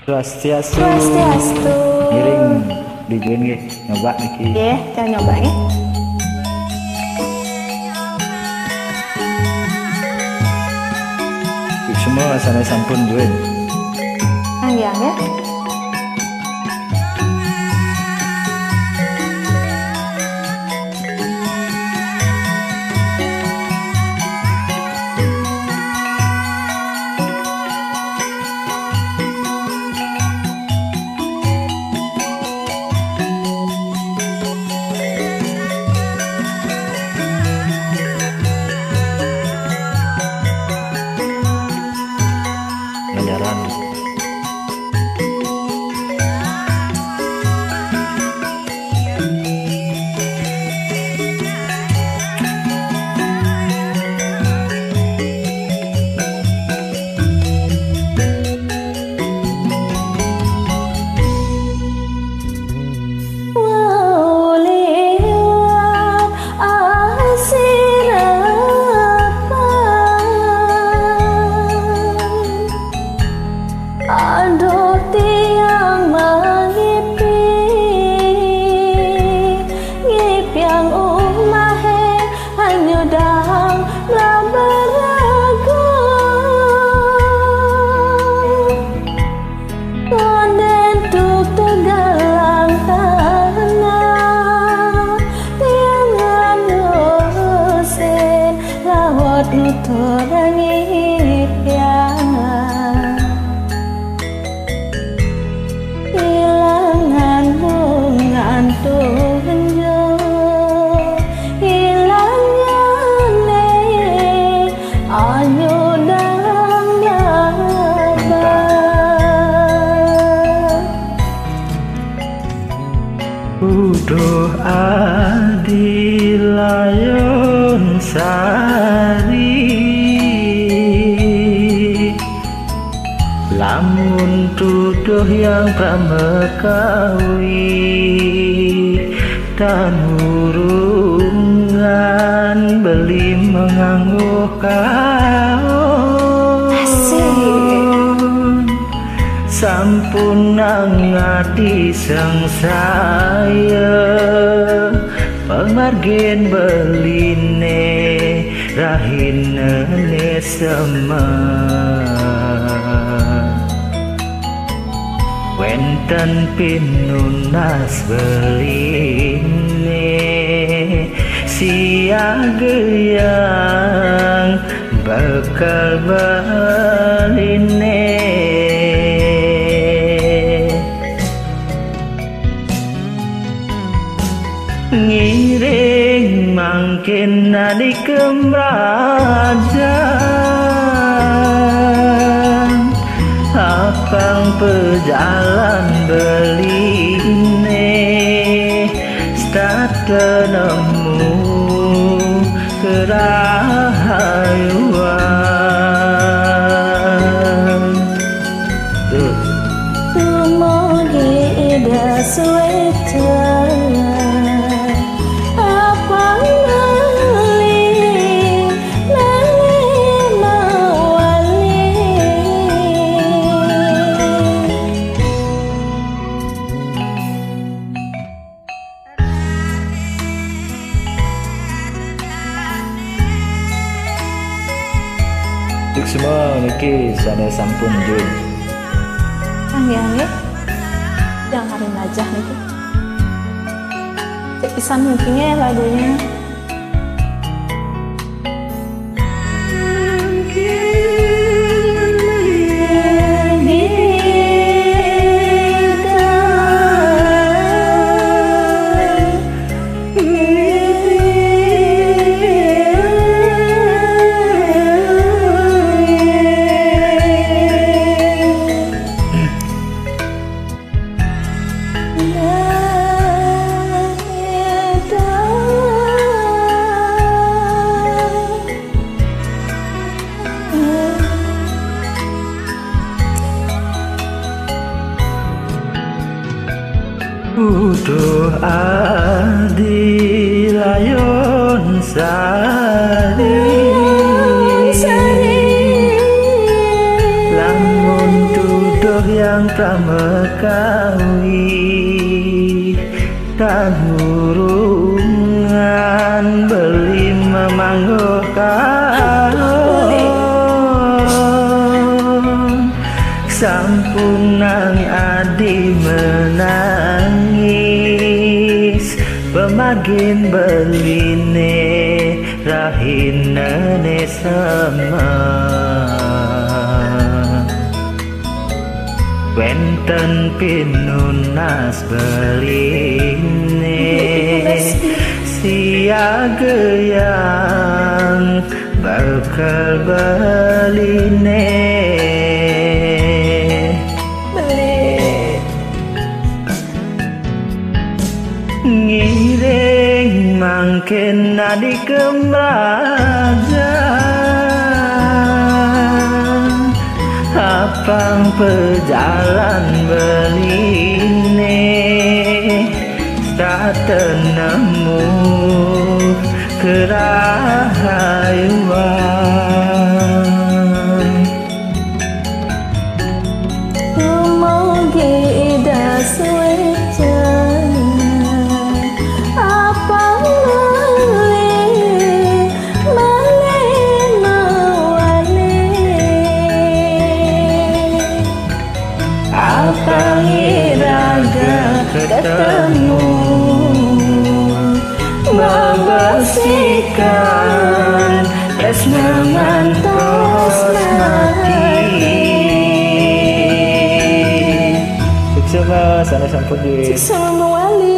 Swastiastu. Swastiastu. Ngiring dijuin nggih, nyoba niki. Nggih, jangan nyoba nggih. Semua sana sampun juin. Nggih, nggih. Pelajaran. Aduh tiang mengipi ngip yang umahe hanyudang labarago konden tuk tegalang tanah tiang nganusin rawat nutur ngip yang Uduh adilayon sari lamun tuduh yang pramekawi dan hurungan beli mengangguh kaon sampun ngati sengsaya pemargin beline rahinane sema wenten pinunas beline siageyang bakal beline ngiring mangkin nadi kemrajan akang pejalan beline start nemu kerahayuan tumugi ida suwetan Untuk semua niki sana sampun juin. Nggih, jangan hari najah niki. Cek pisan mungkinnya lagunya. Uduh adilayon sari lamun tuduh yang pramekawi dan hurungan beli memanggo kaon sampunang adi menangis pemagin beline rahinane sama wenten pinunas beline siaga yang bakal beline ngiring mangkin adik kemrajan apang pejalan beline tak tenemu kerahayuan Umugi ida suwecana apang mali mawani apang iraga ketemu membersihkan tresna ngantos mati. Sukses mas, sana sampun duit. Sukses wali.